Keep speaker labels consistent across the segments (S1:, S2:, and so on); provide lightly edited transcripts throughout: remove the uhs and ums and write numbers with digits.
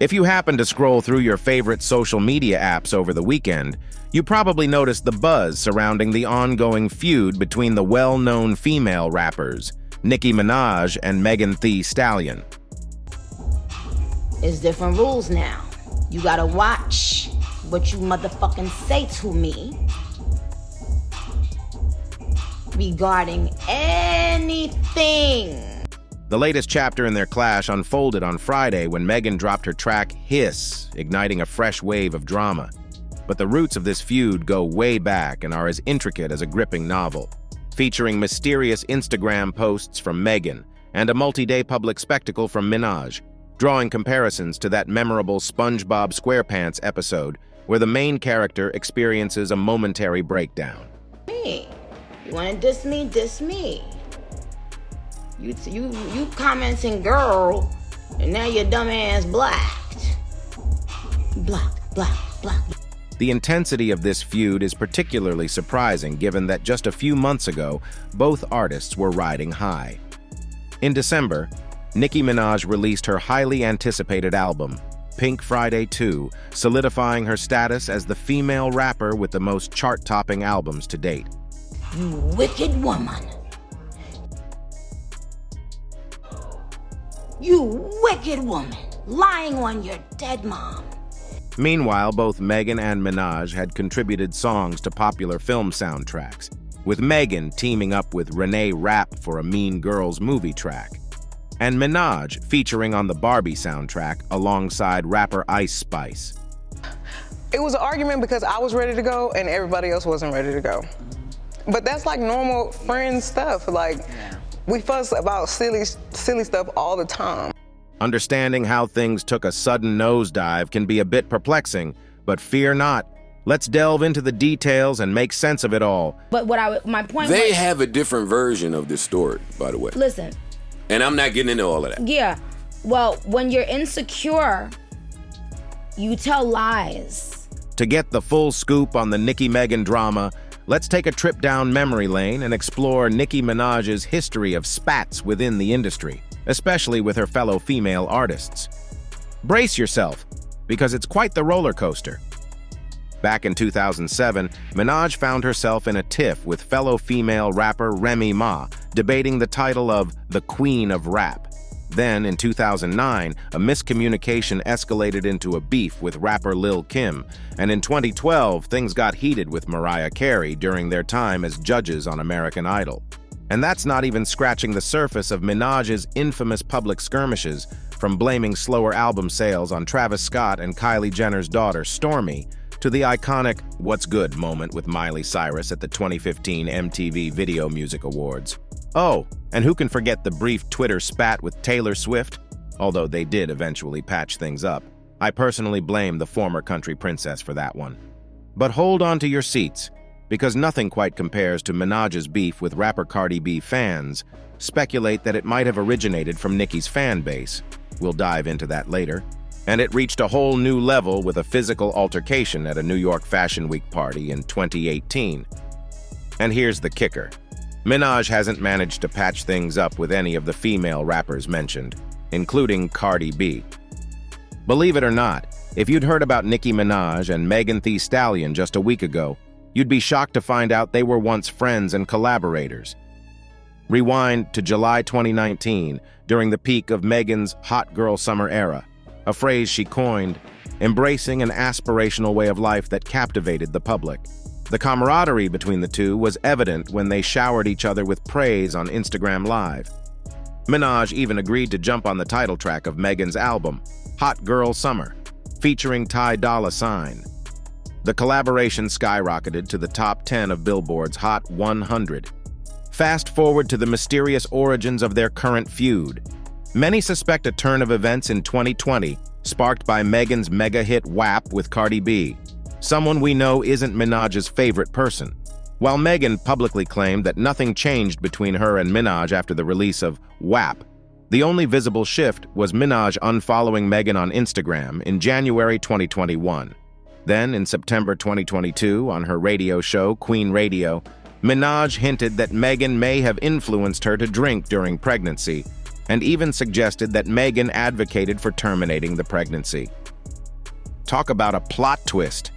S1: If you happen to scroll through your favorite social media apps over the weekend, you probably noticed the buzz surrounding the ongoing feud between the well-known female rappers, Nicki Minaj and Megan Thee Stallion.
S2: It's different rules now. You gotta watch what you motherfucking say to me regarding anything.
S1: The latest chapter in their clash unfolded on Friday when Megan dropped her track Hiss, igniting a fresh wave of drama. But the roots of this feud go way back and are as intricate as a gripping novel, featuring mysterious Instagram posts from Megan and a multi-day public spectacle from Minaj, drawing comparisons to that memorable SpongeBob SquarePants episode where the main character experiences a momentary breakdown.
S2: Me. You wanna diss me? Diss me. You commenting girl, and now your dumb ass blacked. Black.
S1: The intensity of this feud is particularly surprising given that just a few months ago, both artists were riding high. In December, Nicki Minaj released her highly anticipated album, Pink Friday 2, solidifying her status as the female rapper with the most chart-topping albums to date.
S2: You wicked woman. You wicked woman, lying on your dead mom.
S1: Meanwhile, both Megan and Minaj had contributed songs to popular film soundtracks, with Megan teaming up with Renee Rapp for a Mean Girls movie track, and Minaj featuring on the Barbie soundtrack alongside rapper Ice Spice.
S3: It was an argument because I was ready to go and everybody else wasn't ready to go. But that's like normal friend stuff. We fuss about silly stuff all the time.
S1: Understanding how things took a sudden nosedive can be a bit perplexing, but fear not. Let's delve into the details and make sense of it all.
S2: But my point
S4: They
S2: was,
S4: have a different version of this story, by the way.
S2: listen,
S4: And I'm not getting into all of that.
S2: yeah, well, when you're insecure, you tell lies.
S1: To get the full scoop on the Nicki-Megan drama, let's take a trip down memory lane and explore Nicki Minaj's history of spats within the industry, especially with her fellow female artists. Brace yourself, because it's quite the roller coaster. Back in 2007, Minaj found herself in a tiff with fellow female rapper Remy Ma, debating the title of the Queen of Rap. Then, in 2009, a miscommunication escalated into a beef with rapper Lil' Kim, and in 2012, things got heated with Mariah Carey during their time as judges on American Idol. And that's not even scratching the surface of Minaj's infamous public skirmishes, from blaming slower album sales on Travis Scott and Kylie Jenner's daughter, Stormi, to the iconic "What's Good" moment with Miley Cyrus at the 2015 MTV Video Music Awards. Oh, and who can forget the brief Twitter spat with Taylor Swift? Although they did eventually patch things up. I personally blame the former country princess for that one. But hold on to your seats, because nothing quite compares to Minaj's beef with rapper Cardi B. Fans speculate that it might have originated from Nicki's fan base. We'll dive into that later. And it reached a whole new level with a physical altercation at a New York Fashion Week party in 2018. And here's the kicker. Minaj hasn't managed to patch things up with any of the female rappers mentioned, including Cardi B. Believe it or not, if you'd heard about Nicki Minaj and Megan Thee Stallion just a week ago, you'd be shocked to find out they were once friends and collaborators. Rewind to July 2019, during the peak of Megan's hot girl summer era, a phrase she coined, embracing an aspirational way of life that captivated the public. The camaraderie between the two was evident when they showered each other with praise on Instagram Live. Minaj even agreed to jump on the title track of Megan's album, Hot Girl Summer, featuring Ty Dolla $ign. The collaboration skyrocketed to the top 10 of Billboard's Hot 100. Fast forward to the mysterious origins of their current feud. Many suspect a turn of events in 2020, sparked by Megan's mega hit WAP with Cardi B, someone we know isn't Minaj's favorite person. While Megan publicly claimed that nothing changed between her and Minaj after the release of WAP, the only visible shift was Minaj unfollowing Megan on Instagram in January 2021. Then, in September 2022, on her radio show, Queen Radio, Minaj hinted that Megan may have influenced her to drink during pregnancy, and even suggested that Megan advocated for terminating the pregnancy. Talk about a plot twist.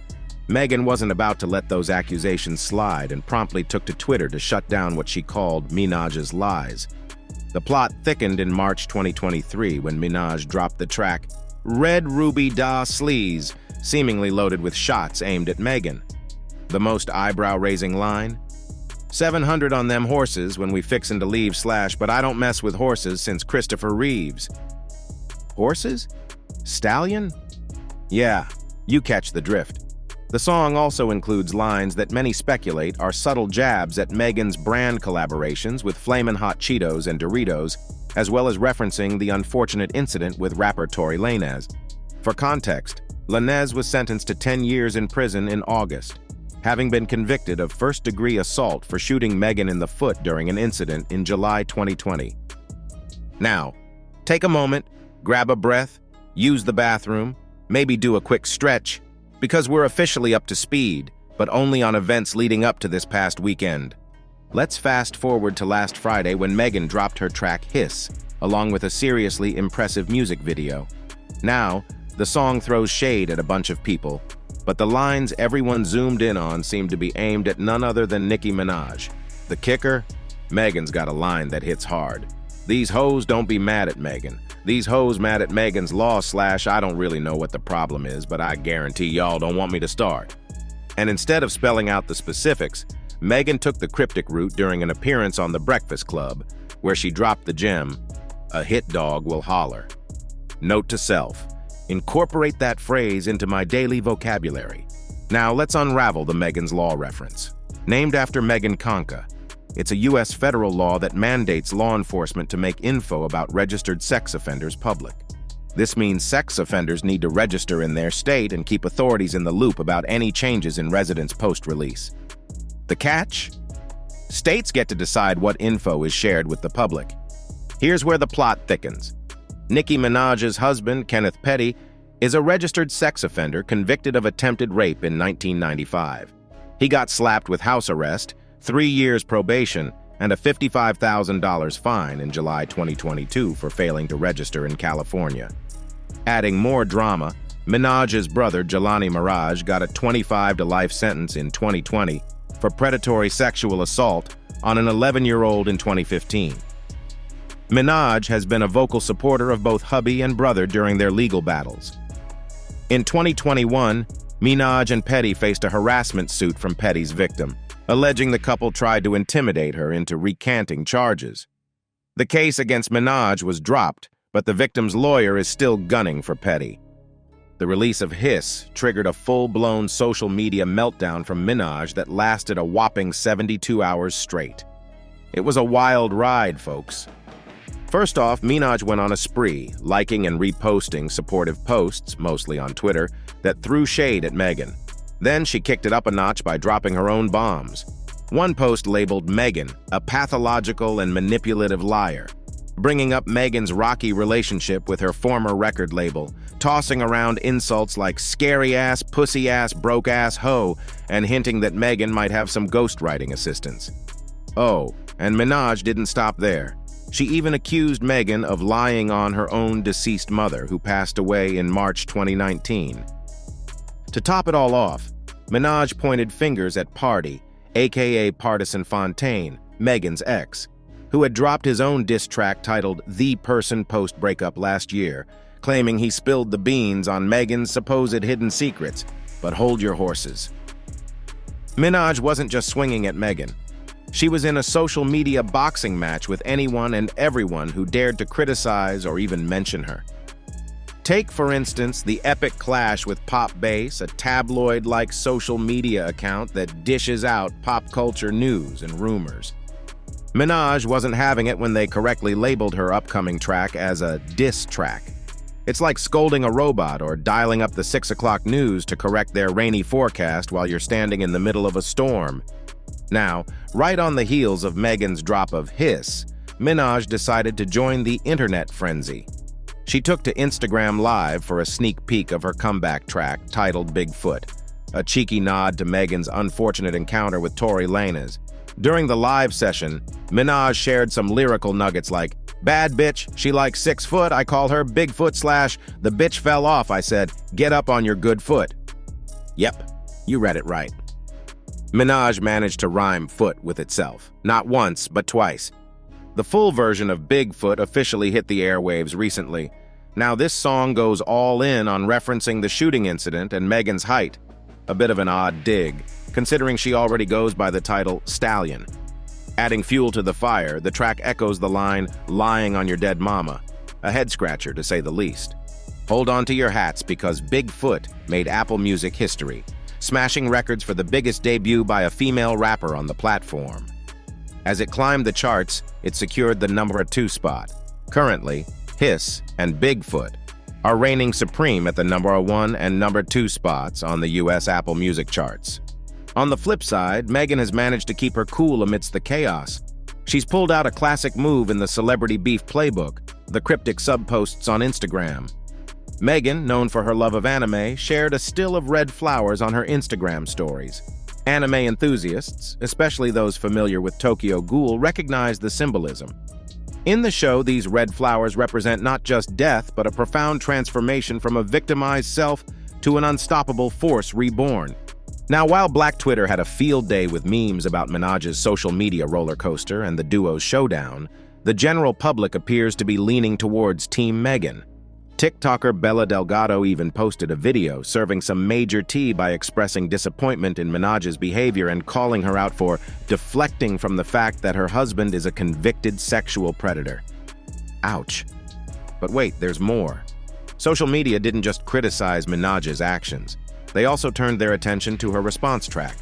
S1: Megan wasn't about to let those accusations slide and promptly took to Twitter to shut down what she called Minaj's lies. The plot thickened in March 2023 when Minaj dropped the track Red Ruby Da Sleaze, seemingly loaded with shots aimed at Megan. The most eyebrow-raising line? 700 on them horses when we fixin' to leave / but I don't mess with horses since Christopher Reeves. Horses? Stallion? Yeah, you catch the drift. The song also includes lines that many speculate are subtle jabs at Megan's brand collaborations with Flamin' Hot Cheetos and Doritos, as well as referencing the unfortunate incident with rapper Tory Lanez. For context, Lanez was sentenced to 10 years in prison in August, having been convicted of first-degree assault for shooting Megan in the foot during an incident in July 2020. Now, take a moment, grab a breath, use the bathroom, maybe do a quick stretch, because we're officially up to speed, but only on events leading up to this past weekend. Let's fast forward to last Friday when Megan dropped her track Hiss, along with a seriously impressive music video. Now, the song throws shade at a bunch of people, but the lines everyone zoomed in on seem to be aimed at none other than Nicki Minaj. The kicker? Megan's got a line that hits hard. These hoes don't be mad at Megan. These hoes mad at Megan's law / I don't really know what the problem is, but I guarantee y'all don't want me to start. And instead of spelling out the specifics, Megan took the cryptic route during an appearance on The Breakfast Club, where she dropped the gem, "A hit dog will holler." Note to self, incorporate that phrase into my daily vocabulary. Now let's unravel the Megan's Law reference. Named after Megan Conca, it's a U.S. federal law that mandates law enforcement to make info about registered sex offenders public. This means sex offenders need to register in their state and keep authorities in the loop about any changes in residence post-release. The catch? States get to decide what info is shared with the public. Here's where the plot thickens. Nicki Minaj's husband, Kenneth Petty, is a registered sex offender convicted of attempted rape in 1995. He got slapped with house arrest, 3 years probation, and a $55,000 fine in July 2022 for failing to register in California. Adding more drama, Minaj's brother, Jelani Mirage, got a 25 to life sentence in 2020 for predatory sexual assault on an 11-year-old in 2015. Minaj has been a vocal supporter of both hubby and brother during their legal battles. In 2021, Minaj and Petty faced a harassment suit from Petty's victim, alleging the couple tried to intimidate her into recanting charges. The case against Minaj was dropped, but the victim's lawyer is still gunning for Petty. The release of Hiss triggered a full-blown social media meltdown from Minaj that lasted a whopping 72 hours straight. It was a wild ride, folks. First off, Minaj went on a spree, liking and reposting supportive posts, mostly on Twitter, that threw shade at Megan. Then she kicked it up a notch by dropping her own bombs. One post labeled Megan a pathological and manipulative liar, bringing up Megan's rocky relationship with her former record label, tossing around insults like scary-ass, pussy-ass, broke-ass hoe, and hinting that Megan might have some ghostwriting assistance. Oh, and Minaj didn't stop there. She even accused Megan of lying on her own deceased mother, who passed away in March 2019. To top it all off, Minaj pointed fingers at Party, aka Partisan Fontaine, Megan's ex, who had dropped his own diss track titled The Person post-breakup last year, claiming he spilled the beans on Megan's supposed hidden secrets. But hold your horses. Minaj wasn't just swinging at Megan. She was in a social media boxing match with anyone and everyone who dared to criticize or even mention her. Take, for instance, the epic clash with Pop Base, a tabloid-like social media account that dishes out pop culture news and rumors. Minaj wasn't having it when they correctly labeled her upcoming track as a diss track. It's like scolding a robot or dialing up the 6 o'clock news to correct their rainy forecast while you're standing in the middle of a storm. Now, right on the heels of Megan's drop of Hiss, Minaj decided to join the internet frenzy. She took to Instagram Live for a sneak peek of her comeback track titled Bigfoot, a cheeky nod to Megan's unfortunate encounter with Tory Lanez. During the live session, Minaj shared some lyrical nuggets like, Bad bitch, she like 6 foot, I call her Bigfoot / the bitch fell off, I said, get up on your good foot. Yep, you read it right. Minaj managed to rhyme foot with itself, not once, but twice. The full version of Bigfoot officially hit the airwaves recently. Now this song goes all in on referencing the shooting incident and Megan's height. A bit of an odd dig, considering she already goes by the title Stallion. Adding fuel to the fire, the track echoes the line, lying on your dead mama. A head-scratcher, to say the least. Hold on to your hats because Bigfoot made Apple Music history, smashing records for the biggest debut by a female rapper on the platform. As it climbed the charts, it secured the number 2 spot. Currently, Hiss and Bigfoot are reigning supreme at the number 1 and number 2 spots on the US Apple Music charts. On the flip side, Megan has managed to keep her cool amidst the chaos. She's pulled out a classic move in the celebrity beef playbook, the cryptic subposts on Instagram. Megan, known for her love of anime, shared a still of red flowers on her Instagram stories. Anime enthusiasts, especially those familiar with Tokyo Ghoul, recognize the symbolism. In the show, these red flowers represent not just death, but a profound transformation from a victimized self to an unstoppable force reborn. Now, while Black Twitter had a field day with memes about Minaj's social media roller coaster and the duo's showdown, the general public appears to be leaning towards Team Megan. TikToker Bella Delgado even posted a video serving some major tea by expressing disappointment in Minaj's behavior and calling her out for deflecting from the fact that her husband is a convicted sexual predator. Ouch. But wait, there's more. Social media didn't just criticize Minaj's actions. They also turned their attention to her response track.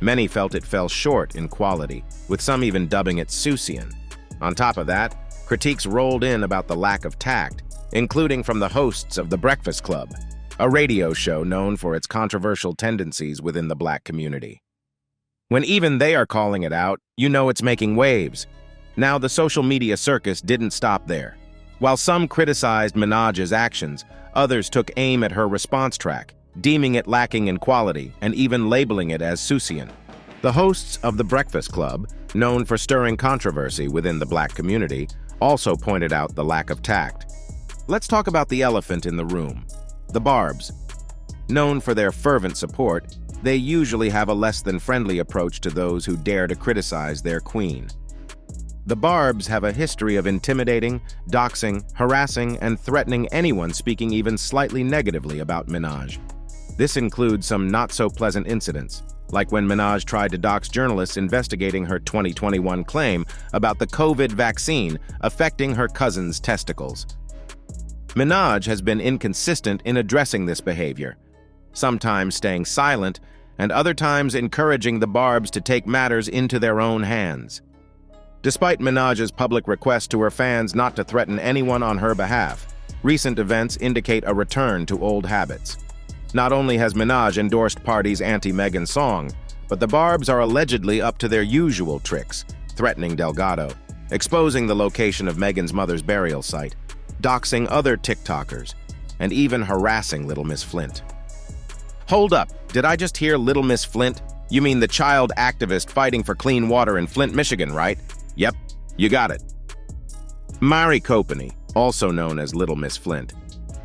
S1: Many felt it fell short in quality, with some even dubbing it Susian. On top of that, critiques rolled in about the lack of tact, including from the hosts of The Breakfast Club, a radio show known for its controversial tendencies within the Black community. When even they are calling it out, you know it's making waves. Now, the social media circus didn't stop there. While some criticized Minaj's actions, others took aim at her response track, deeming it lacking in quality and even labeling it as Susian. The hosts of The Breakfast Club, known for stirring controversy within the Black community, also pointed out the lack of tact. Let's talk about the elephant in the room, the Barbs. Known for their fervent support, they usually have a less than friendly approach to those who dare to criticize their queen. The Barbs have a history of intimidating, doxing, harassing, and threatening anyone speaking even slightly negatively about Minaj. This includes some not-so-pleasant incidents, like when Minaj tried to dox journalists investigating her 2021 claim about the COVID vaccine affecting her cousin's testicles. Minaj has been inconsistent in addressing this behavior, sometimes staying silent and other times encouraging the Barbs to take matters into their own hands. Despite Minaj's public request to her fans not to threaten anyone on her behalf, recent events indicate a return to old habits. Not only has Minaj endorsed party's anti-Megan song, but the Barbs are allegedly up to their usual tricks, threatening Delgado, exposing the location of Megan's mother's burial site, doxing other TikTokers, and even harassing Little Miss Flint. Hold up, did I just hear Little Miss Flint? You mean the child activist fighting for clean water in Flint, Michigan, right? Yep, you got it. Mari Copany, also known as Little Miss Flint,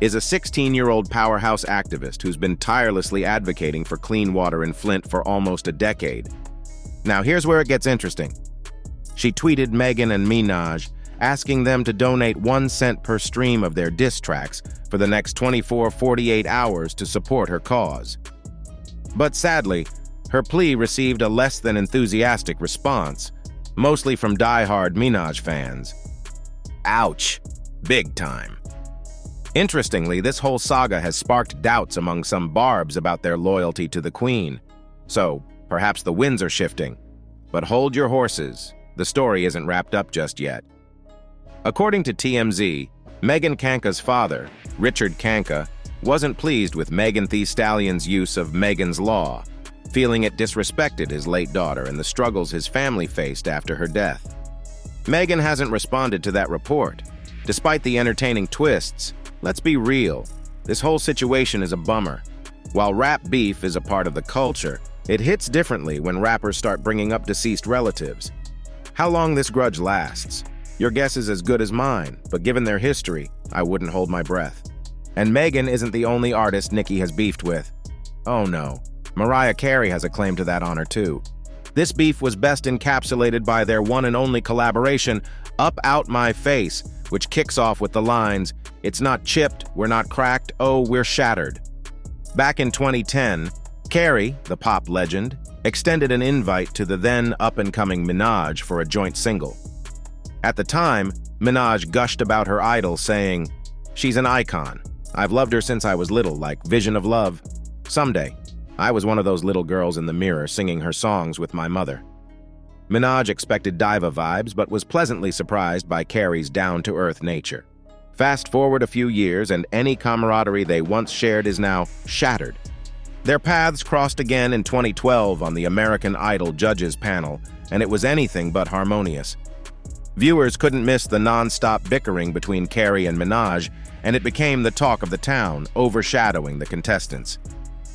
S1: is a 16-year-old powerhouse activist who's been tirelessly advocating for clean water in Flint for almost a decade. Now here's where it gets interesting. She tweeted Megan and Minaj, asking them to donate 1 cent per stream of their diss tracks for the next 48 hours to support her cause. But sadly, her plea received a less than enthusiastic response, mostly from die-hard Minaj fans. Ouch. Big time. Interestingly, this whole saga has sparked doubts among some Barbs about their loyalty to the Queen. So, perhaps the winds are shifting. But hold your horses. The story isn't wrapped up just yet. According to TMZ, Megan Kanka's father, Richard Kanka, wasn't pleased with Megan Thee Stallion's use of Megan's Law, feeling it disrespected his late daughter and the struggles his family faced after her death. Megan hasn't responded to that report. Despite the entertaining twists, let's be real, this whole situation is a bummer. While rap beef is a part of the culture, it hits differently when rappers start bringing up deceased relatives. How long this grudge lasts, Your guess is as good as mine, but given their history, I wouldn't hold my breath. And Megan isn't the only artist Nicki has beefed with. Oh no, Mariah Carey has a claim to that honor too. This beef was best encapsulated by their one and only collaboration, Up Out My Face, which kicks off with the lines, "It's not chipped, we're not cracked, oh, we're shattered." Back in 2010, Carey, the pop legend, extended an invite to the then up-and-coming Minaj for a joint single. At the time, Minaj gushed about her idol, saying, "She's an icon. I've loved her since I was little, like Vision of Love. Someday, I was one of those little girls in the mirror singing her songs with my mother." Minaj expected diva vibes, but was pleasantly surprised by Carey's down-to-earth nature. Fast forward a few years, and any camaraderie they once shared is now shattered. Their paths crossed again in 2012 on the American Idol judges panel, and it was anything but harmonious. Viewers couldn't miss the non-stop bickering between Carey and Minaj, and it became the talk of the town, overshadowing the contestants.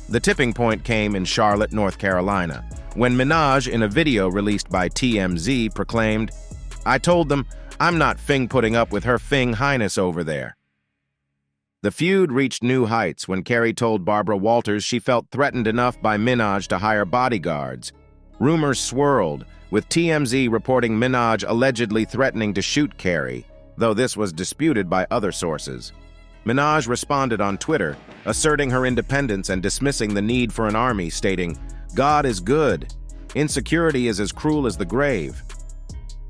S1: The tipping point came in Charlotte, North Carolina, when Minaj, in a video released by TMZ, proclaimed, "I told them, I'm not putting up with her highness over there." The feud reached new heights when Carey told Barbara Walters she felt threatened enough by Minaj to hire bodyguards. Rumors swirled, with TMZ reporting Minaj allegedly threatening to shoot Carey, though this was disputed by other sources. Minaj responded on Twitter, asserting her independence and dismissing the need for an army, stating, "God is good. Insecurity is as cruel as the grave."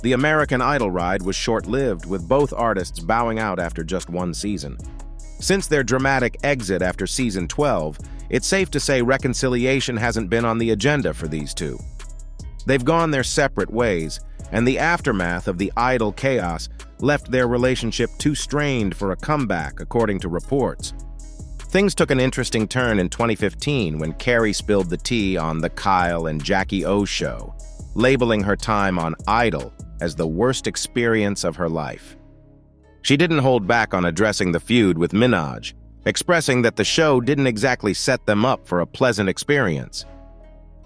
S1: The American Idol ride was short-lived, with both artists bowing out after just one season. Since their dramatic exit after season 12, it's safe to say reconciliation hasn't been on the agenda for these two. They've gone their separate ways, and the aftermath of the Idol chaos left their relationship too strained for a comeback, according to reports. Things took an interesting turn in 2015 when Carey spilled the tea on The Kyle and Jackie O Show, labeling her time on Idol as the worst experience of her life. She didn't hold back on addressing the feud with Minaj, expressing that the show didn't exactly set them up for a pleasant experience.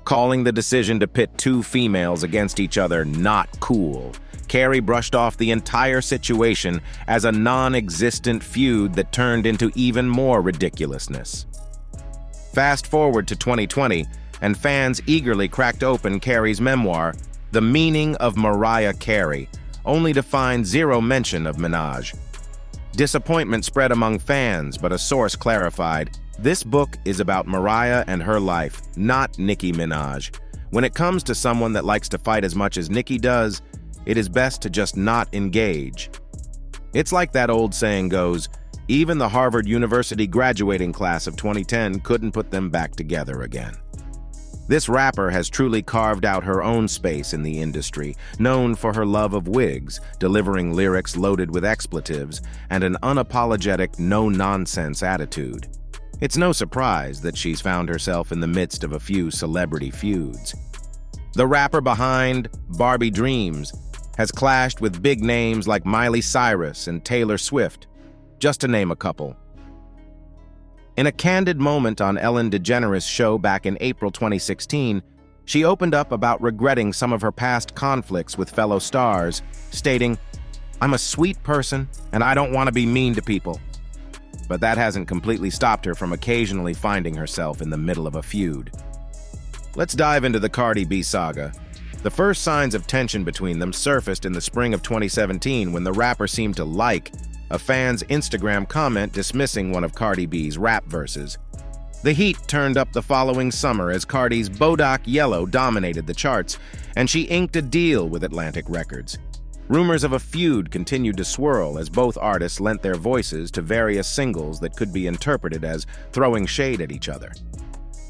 S1: Calling the decision to pit two females against each other not cool, Carey brushed off the entire situation as a non-existent feud that turned into even more ridiculousness. Fast forward to 2020, and fans eagerly cracked open Carey's memoir, The Meaning of Mariah Carey, only to find zero mention of Minaj. Disappointment spread among fans, but a source clarified, "This book is about Mariah and her life, not Nicki Minaj. When it comes to someone that likes to fight as much as Nicki does, it is best to just not engage." It's like that old saying goes, even the Harvard University graduating class of 2010 couldn't put them back together again. This rapper has truly carved out her own space in the industry, known for her love of wigs, delivering lyrics loaded with expletives, and an unapologetic, no-nonsense attitude. It's no surprise that she's found herself in the midst of a few celebrity feuds. The rapper behind Barbie Dreams has clashed with big names like Miley Cyrus and Taylor Swift, just to name a couple. In a candid moment on Ellen DeGeneres' show back in April 2016, she opened up about regretting some of her past conflicts with fellow stars, stating, "I'm a sweet person, and I don't want to be mean to people." But that hasn't completely stopped her from occasionally finding herself in the middle of a feud. Let's dive into the Cardi B saga. The first signs of tension between them surfaced in the spring of 2017 when the rapper seemed to like a fan's Instagram comment dismissing one of Cardi B's rap verses. The heat turned up the following summer as Cardi's Bodak Yellow dominated the charts, and she inked a deal with Atlantic Records. Rumors of a feud continued to swirl as both artists lent their voices to various singles that could be interpreted as throwing shade at each other.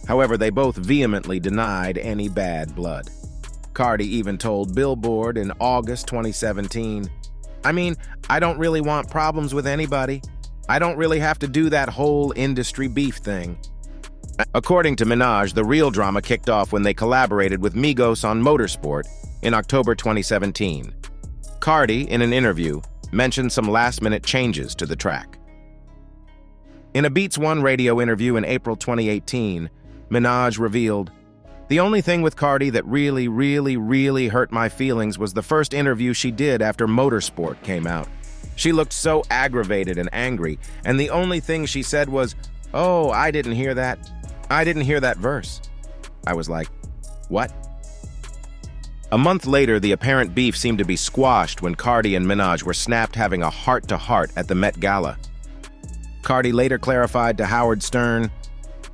S1: However, they both vehemently denied any bad blood. Cardi even told Billboard in August 2017, I don't really want problems with anybody. I don't really have to do that whole industry beef thing." According to Minaj, the real drama kicked off when they collaborated with Migos on Motorsport in October 2017. Cardi, in an interview, mentioned some last-minute changes to the track. In a Beats One radio interview in April 2018, Minaj revealed, The only thing with Cardi that really hurt my feelings was the first interview she did after Motorsport came out. She looked so aggravated and angry, and the only thing she said was, "Oh, I didn't hear that. I didn't hear that verse." I was like, what? A month later, the apparent beef seemed to be squashed when Cardi and Minaj were snapped having a heart-to-heart at the Met Gala. Cardi later clarified to Howard Stern,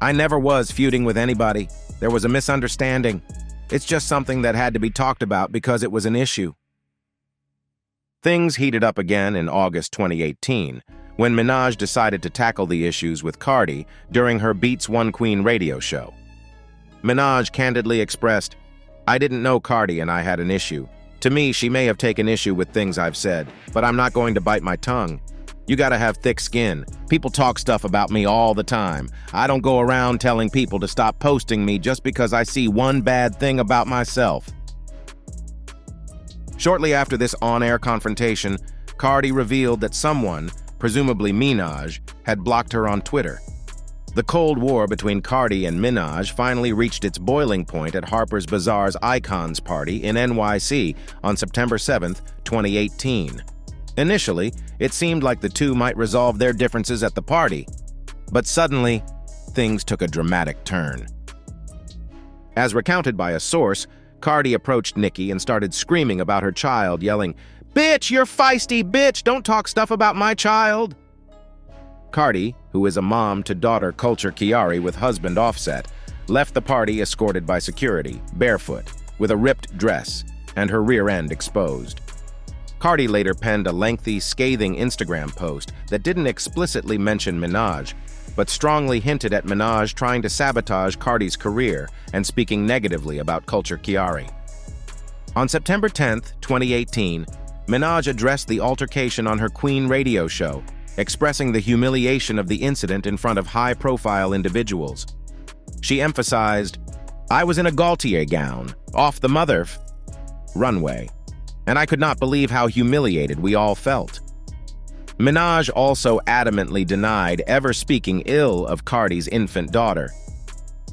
S1: "I never was feuding with anybody. There was a misunderstanding. It's just something that had to be talked about because it was an issue." Things heated up again in August 2018, when Minaj decided to tackle the issues with Cardi during her Beats One Queen radio show. Minaj candidly expressed, "I didn't know Cardi and I had an issue. To me, she may have taken issue with things I've said, but I'm not going to bite my tongue. You gotta have thick skin. People talk stuff about me all the time. I don't go around telling people to stop posting me just because I see one bad thing about myself." Shortly after this on-air confrontation, Cardi revealed that someone, presumably Minaj, had blocked her on Twitter. The Cold War between Cardi and Minaj finally reached its boiling point at Harper's Bazaar's Icons Party in NYC on September 7, 2018. Initially, it seemed like the two might resolve their differences at the party, but suddenly, things took a dramatic turn. As recounted by a source, Cardi approached Nicki and started screaming about her child, yelling, "Bitch, you're feisty, bitch! Don't talk stuff about my child!" Cardi, who is a mom to daughter Culture Chiari with husband Offset, left the party escorted by security, barefoot, with a ripped dress, and her rear end exposed. Cardi later penned a lengthy, scathing Instagram post that didn't explicitly mention Minaj, but strongly hinted at Minaj trying to sabotage Cardi's career and speaking negatively about Culture Chiari. On September 10, 2018, Minaj addressed the altercation on her Queen radio show, expressing the humiliation of the incident in front of high-profile individuals. She emphasized, "I was in a Gaultier gown, off the runway, and I could not believe how humiliated we all felt." Minaj also adamantly denied ever speaking ill of Cardi's infant daughter.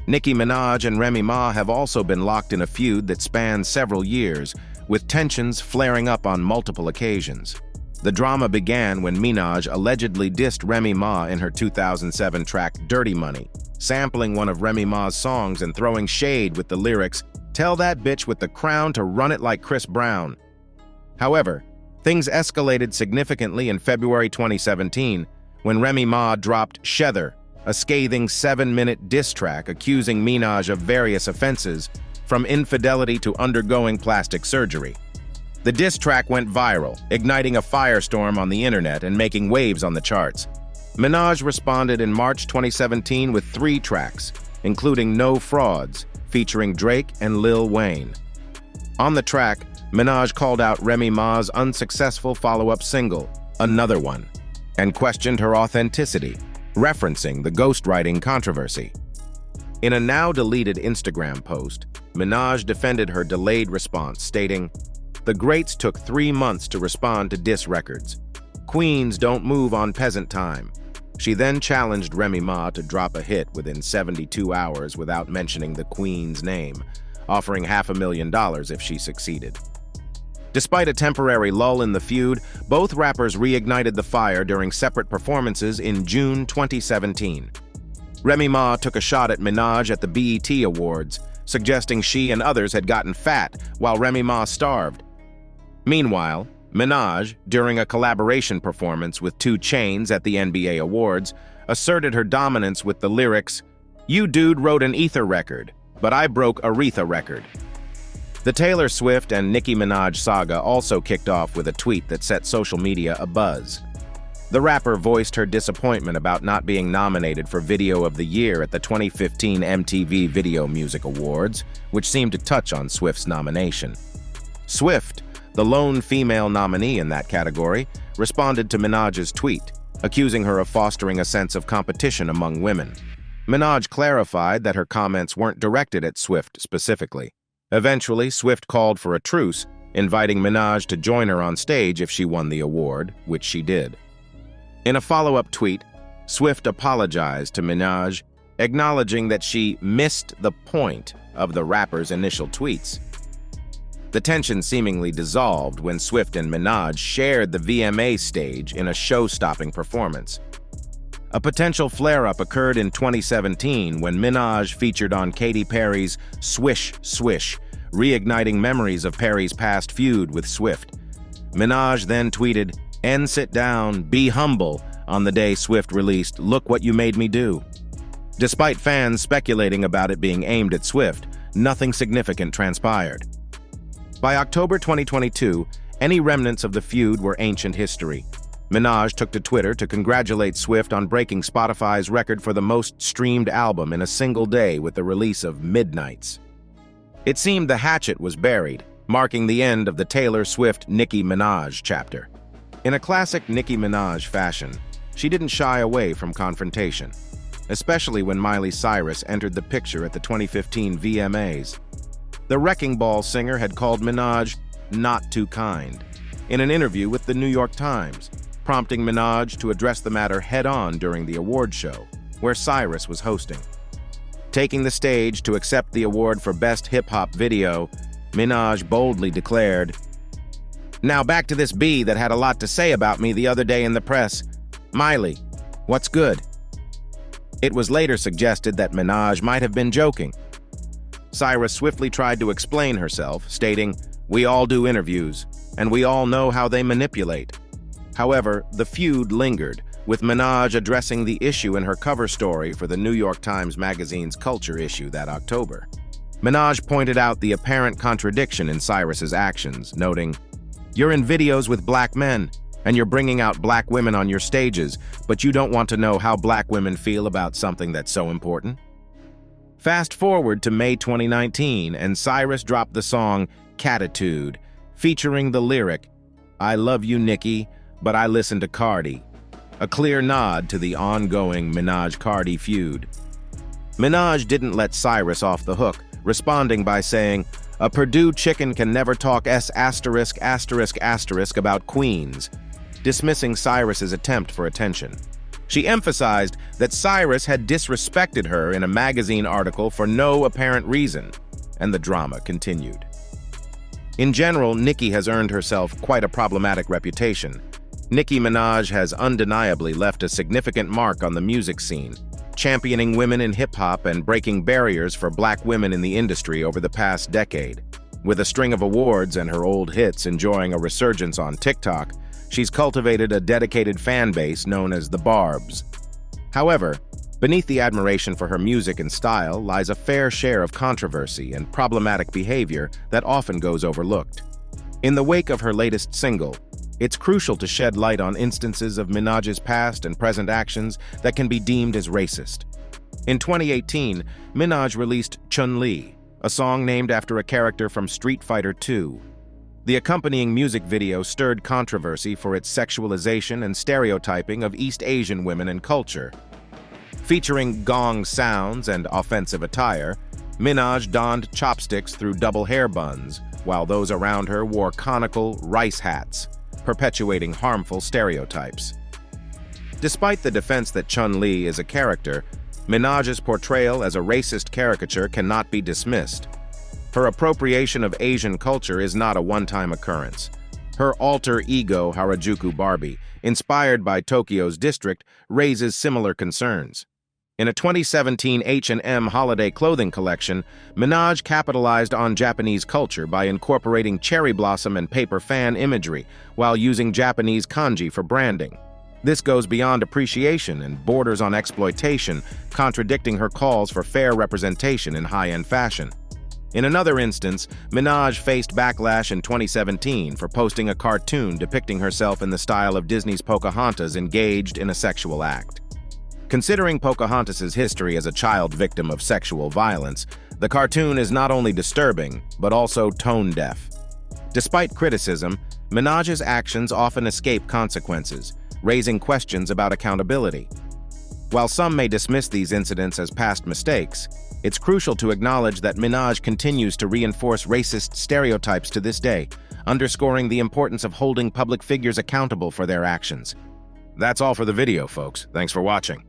S1: Nicki Minaj and Remy Ma have also been locked in a feud that spans several years, with tensions flaring up on multiple occasions. The drama began when Minaj allegedly dissed Remy Ma in her 2007 track Dirty Money, sampling one of Remy Ma's songs and throwing shade with the lyrics, "Tell that bitch with the crown to run it like Chris Brown." However, things escalated significantly in February 2017 when Remy Ma dropped Shether, a scathing 7-minute diss track accusing Minaj of various offenses, from infidelity to undergoing plastic surgery. The diss track went viral, igniting a firestorm on the internet and making waves on the charts. Minaj responded in March 2017 with 3 tracks, including No Frauds, featuring Drake and Lil Wayne. On the track, Minaj called out Remy Ma's unsuccessful follow-up single, Another One, and questioned her authenticity, referencing the ghostwriting controversy. In a now-deleted Instagram post, Minaj defended her delayed response, stating, "The greats took 3 months to respond to diss records. Queens don't move on peasant time." She then challenged Remy Ma to drop a hit within 72 hours without mentioning the Queen's name, offering $500,000 if she succeeded. Despite a temporary lull in the feud, both rappers reignited the fire during separate performances in June 2017. Remy Ma took a shot at Minaj at the BET Awards, suggesting she and others had gotten fat while Remy Ma starved. Meanwhile, Minaj, during a collaboration performance with 2 Chainz at the NBA Awards, asserted her dominance with the lyrics, "You dude wrote an Ether record, but I broke Aretha record." The Taylor Swift and Nicki Minaj saga also kicked off with a tweet that set social media abuzz. The rapper voiced her disappointment about not being nominated for Video of the Year at the 2015 MTV Video Music Awards, which seemed to touch on Swift's nomination. Swift, the lone female nominee in that category, responded to Minaj's tweet, accusing her of fostering a sense of competition among women. Minaj clarified that her comments weren't directed at Swift specifically. Eventually, Swift called for a truce, inviting Minaj to join her on stage if she won the award, which she did. In a follow-up tweet, Swift apologized to Minaj, acknowledging that she missed the point of the rapper's initial tweets. The tension seemingly dissolved when Swift and Minaj shared the VMA stage in a show-stopping performance. A potential flare-up occurred in 2017 when Minaj featured on Katy Perry's Swish Swish, reigniting memories of Perry's past feud with Swift. Minaj then tweeted, "And sit down, be humble," on the day Swift released "Look What You Made Me Do." Despite fans speculating about it being aimed at Swift, nothing significant transpired. By October 2022, any remnants of the feud were ancient history. Minaj took to Twitter to congratulate Swift on breaking Spotify's record for the most streamed album in a single day with the release of Midnights. It seemed the hatchet was buried, marking the end of the Taylor Swift-Nicki Minaj chapter. In a classic Nicki Minaj fashion, she didn't shy away from confrontation, especially when Miley Cyrus entered the picture at the 2015 VMAs. The Wrecking Ball singer had called Minaj not too kind in an interview with the New York Times, prompting Minaj to address the matter head-on during the award show, where Cyrus was hosting. Taking the stage to accept the award for Best Hip-Hop Video, Minaj boldly declared, "Now back to this bee that had a lot to say about me the other day in the press. Miley, what's good?" It was later suggested that Minaj might have been joking. Cyrus swiftly tried to explain herself, stating, "We all do interviews, and we all know how they manipulate." However, the feud lingered, with Minaj addressing the issue in her cover story for the New York Times Magazine's Culture issue that October. Minaj pointed out the apparent contradiction in Cyrus's actions, noting, "You're in videos with black men, and you're bringing out black women on your stages, but you don't want to know how black women feel about something that's so important?" Fast forward to May 2019, and Cyrus dropped the song Catitude, featuring the lyric, "I love you, Nicki, but I listen to Cardi," a clear nod to the ongoing Minaj-Cardi feud. Minaj didn't let Cyrus off the hook, responding by saying, "A Purdue chicken can never talk **** about Queens," dismissing Cyrus's attempt for attention. She emphasized that Cyrus had disrespected her in a magazine article for no apparent reason, and the drama continued. In general, Nicki has earned herself quite a problematic reputation. Nicki Minaj has undeniably left a significant mark on the music scene, championing women in hip-hop and breaking barriers for black women in the industry over the past decade. With a string of awards and her old hits enjoying a resurgence on TikTok, she's cultivated a dedicated fan base known as the Barbs. However, beneath the admiration for her music and style lies a fair share of controversy and problematic behavior that often goes overlooked. In the wake of her latest single, it's crucial to shed light on instances of Minaj's past and present actions that can be deemed as racist. In 2018, Minaj released Chun-Li, a song named after a character from Street Fighter II. The accompanying music video stirred controversy for its sexualization and stereotyping of East Asian women and culture. Featuring gong sounds and offensive attire, Minaj donned chopsticks through double hair buns, while those around her wore conical rice hats, perpetuating harmful stereotypes. Despite the defense that Chun-Li is a character, Minaj's portrayal as a racist caricature cannot be dismissed. Her appropriation of Asian culture is not a one-time occurrence. Her alter ego Harajuku Barbie, inspired by Tokyo's district, raises similar concerns. In a 2017 H&M holiday clothing collection, Minaj capitalized on Japanese culture by incorporating cherry blossom and paper fan imagery while using Japanese kanji for branding. This goes beyond appreciation and borders on exploitation, contradicting her calls for fair representation in high-end fashion. In another instance, Minaj faced backlash in 2017 for posting a cartoon depicting herself in the style of Disney's Pocahontas engaged in a sexual act. Considering Pocahontas' history as a child victim of sexual violence, the cartoon is not only disturbing, but also tone-deaf. Despite criticism, Minaj's actions often escape consequences, raising questions about accountability. While some may dismiss these incidents as past mistakes, it's crucial to acknowledge that Minaj continues to reinforce racist stereotypes to this day, underscoring the importance of holding public figures accountable for their actions. That's all for the video, folks. Thanks for watching.